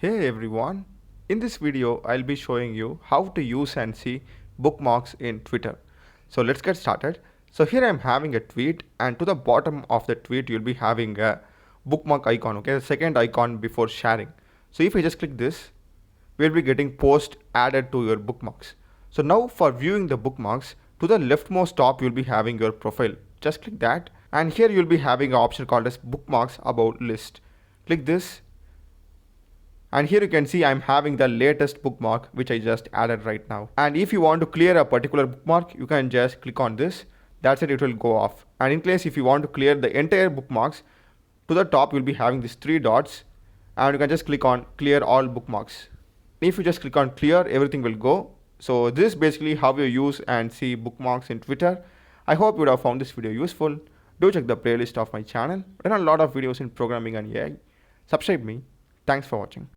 Hey everyone, in this video I'll be showing you how to use and see bookmarks in Twitter. So let's get started. So here I'm having a tweet and to the bottom of the tweet you'll be having a bookmark icon, okay, the second icon before sharing. So if I just click this, we'll be getting post added to your bookmarks. So now for viewing the bookmarks, to the leftmost top you'll be having your profile. Just click that and here you'll be having an option called as bookmarks about list. Click this and here you can see I'm having the latest bookmark which I just added right now. And if you want to clear a particular bookmark, you can just click on this. That's it will go off. And in case if you want to clear the entire bookmarks, to the top you'll be having these three dots and you can just click on clear all bookmarks. If you just click on clear, everything will go. So this is basically how you use and see bookmarks in Twitter. I hope you would have found this video useful. Do check the playlist of my channel. There are a lot of videos in programming and AI. Subscribe me. Thanks for watching.